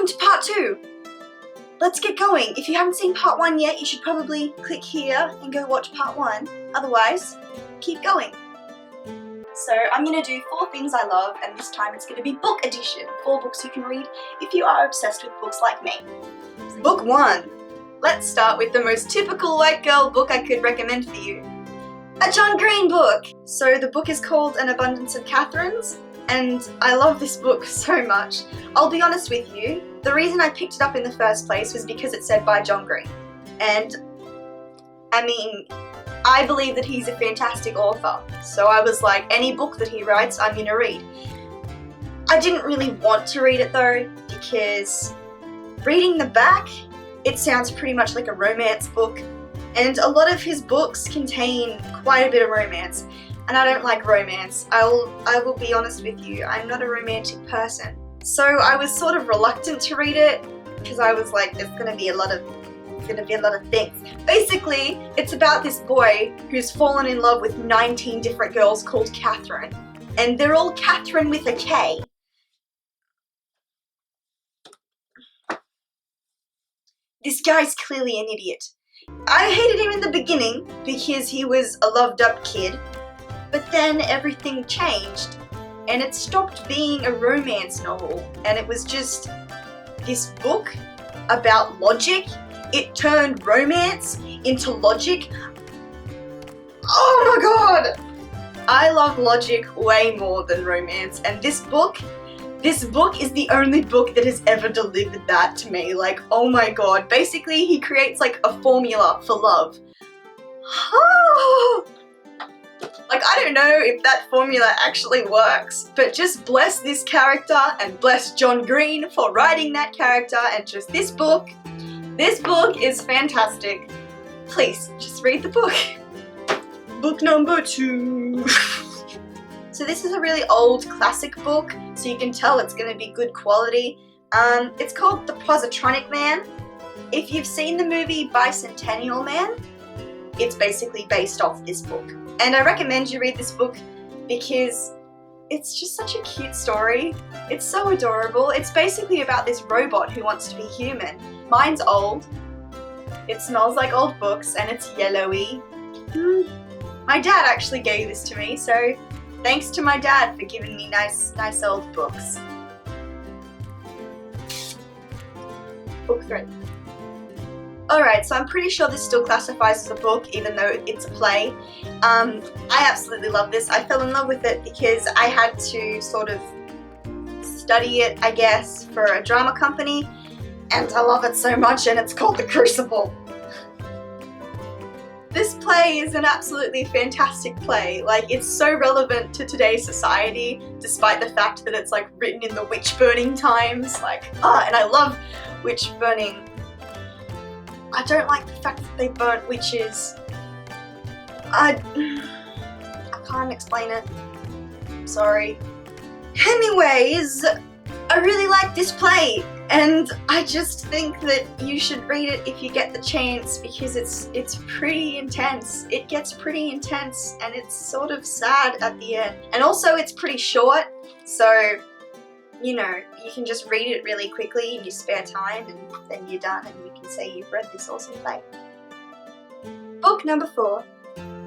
welcome to part 2. Let's get going. If you haven't seen part 1 yet, you should probably click here and go watch part 1. Otherwise, keep going. So I'm going to do 4 things I love, and this time it's going to be book edition. 4 books you can read if you are obsessed with books like me. Book 1. Let's start with the most typical white girl book I could recommend for you. A John Green book! So the book is called An Abundance of Catherines, and I love this book so much. I'll be honest with you, the reason I picked it up in the first place was because it said by John Green. And, I mean, I believe that he's a fantastic author, so I was like, any book that he writes, I'm gonna read. I didn't really want to read it though, because reading the back, it sounds pretty much like a romance book, and a lot of his books contain quite a bit of romance, and I don't like romance. I will be honest with you, I'm not a romantic person. So I was sort of reluctant to read it, because I was like, there's gonna be a lot of things. Basically, it's about this boy who's fallen in love with 19 different girls called Catherine, and they're all Catherine with a K. This guy's clearly an idiot. I hated him in the beginning because he was a loved-up kid, but then everything changed and it stopped being a romance novel and it was just this book about logic. It turned romance into logic. Oh my god! I love logic way more than romance, and this book is the only book that has ever delivered that to me. Like, oh my god. Basically, he creates like a formula for love. Like, I don't know if that formula actually works, but just bless this character and bless John Green for writing that character, and just this book is fantastic. Please, just read the book. Book number 2. So this is a really old classic book, so you can tell it's going to be good quality. It's called The Positronic Man. If you've seen the movie Bicentennial Man, it's basically based off this book. And I recommend you read this book because it's just such a cute story. It's so adorable. It's basically about this robot who wants to be human. Mine's old. It smells like old books and it's yellowy. My dad actually gave this to me, so thanks to my dad for giving me nice old books. Book 3. Alright, so I'm pretty sure this still classifies as a book, even though it's a play. I absolutely love this. I fell in love with it because I had to sort of study it, I guess, for a drama company, and I love it so much, and it's called The Crucible. This play is an absolutely fantastic play. Like, it's so relevant to today's society, despite the fact that it's like written in the witch burning times. Like, and I love witch burning. I don't like the fact that they burnt witches. I can't explain it. Sorry. Anyways, I really like this play, and I just think that you should read it if you get the chance, because it's pretty intense. It gets pretty intense, and it's sort of sad at the end. And also it's pretty short, so you know, you can just read it really quickly in your spare time, and then you're done and you can say you've read this awesome play. Book number 4.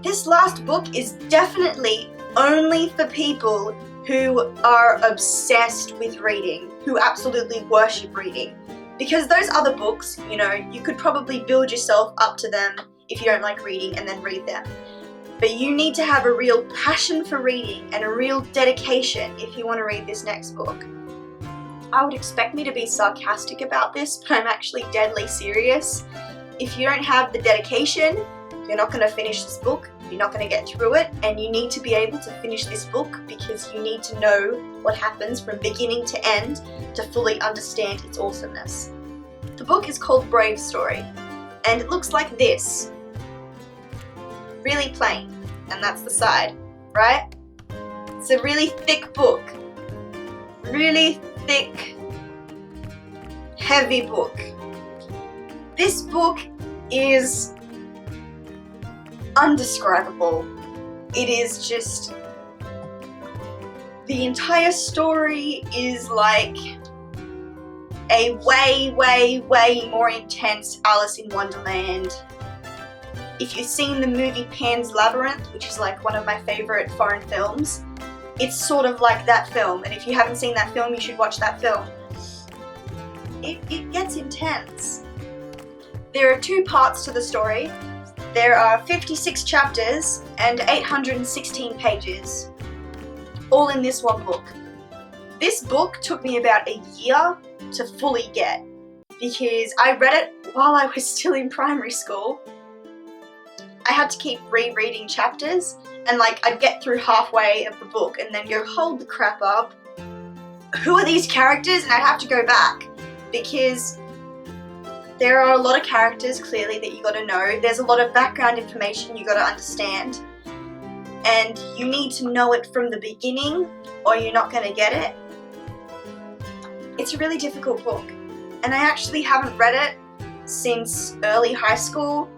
This last book is definitely only for people who are obsessed with reading, who absolutely worship reading. Because those other books, you know, you could probably build yourself up to them if you don't like reading and then read them. But you need to have a real passion for reading and a real dedication if you want to read this next book. I would expect me to be sarcastic about this, but I'm actually deadly serious. If you don't have the dedication, you're not going to finish this book, you're not going to get through it, and you need to be able to finish this book because you need to know what happens from beginning to end to fully understand its awesomeness. The book is called Brave Story, and it looks like this. Really plain, and that's the side, right? It's a really thick book. Really thick, heavy book. This book is undescribable. It is just, the entire story is like a way more intense Alice in Wonderland. If you've seen the movie Pan's Labyrinth, which is like one of my favourite foreign films, it's sort of like that film, and if you haven't seen that film, you should watch that film. It gets intense. There are 2 parts to the story. There are 56 chapters and 816 pages, all in this one book. This book took me about a year to fully get, because I read it while I was still in primary school. I had to keep rereading chapters, and like I'd get through halfway of the book and then go, hold the crap up, who are these characters? And I'd have to go back, because there are a lot of characters clearly that you gotta know. There's a lot of background information you gotta understand, and you need to know it from the beginning or you're not gonna get it. It's a really difficult book, and I actually haven't read it since early high school.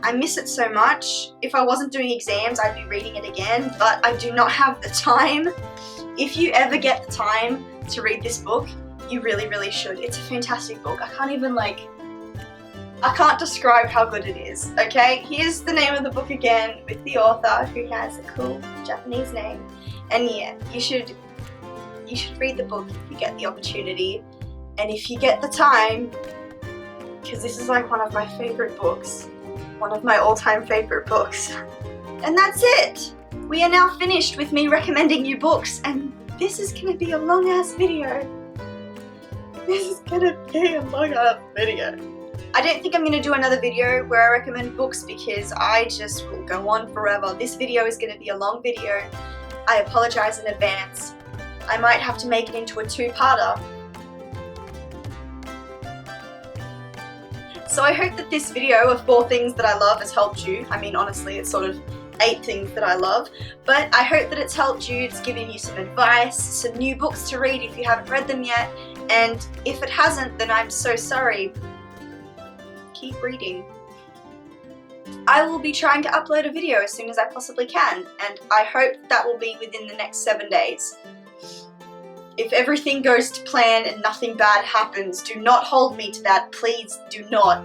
I miss it so much. If I wasn't doing exams, I'd be reading it again, but I do not have the time. If you ever get the time to read this book, you really should. It's a fantastic book. I can't describe how good it is, okay? Here's the name of the book again, with the author, who has a cool Japanese name. And yeah, you should read the book if you get the opportunity, and if you get the time, because this is like one of my favorite books. One of my all-time favorite books. And that's it! We are now finished with me recommending you books, and this is gonna be a long-ass video. I don't think I'm gonna do another video where I recommend books, because I just will go on forever. This video is gonna be a long video. I apologize in advance. I might have to make it into a 2-parter. So I hope that this video of 4 things that I love has helped you. I mean, honestly, it's sort of 8 things that I love, but I hope that it's helped you. It's given you some advice, some new books to read if you haven't read them yet, and if it hasn't, then I'm so sorry. Keep reading. I will be trying to upload a video as soon as I possibly can, and I hope that will be within the next 7 days. If everything goes to plan and nothing bad happens, do not hold me to that. Please do not.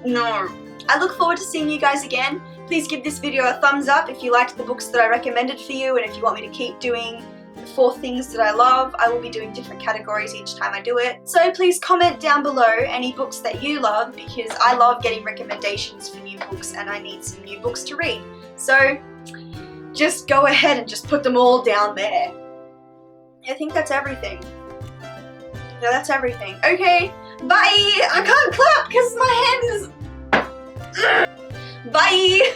No. I look forward to seeing you guys again. Please give this video a thumbs up if you liked the books that I recommended for you, and if you want me to keep doing the 4 things that I love. I will be doing different categories each time I do it. So please comment down below any books that you love, because I love getting recommendations for new books and I need some new books to read. So just go ahead and just put them all down there. I think that's everything. Yeah, that's everything. Okay, bye! I can't clap because my hand is... Bye!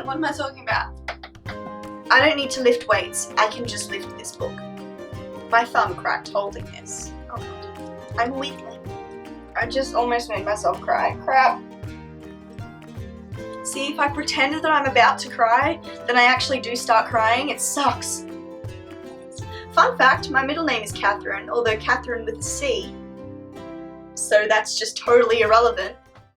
What am I talking about? I don't need to lift weights. I can just lift this book. My thumb cracked holding this. Oh God. I'm weakling. I just almost made myself cry. Crap. See, if I pretend that I'm about to cry, then I actually do start crying. It sucks. Fun fact, my middle name is Catherine, although Catherine with a C. So that's just totally irrelevant.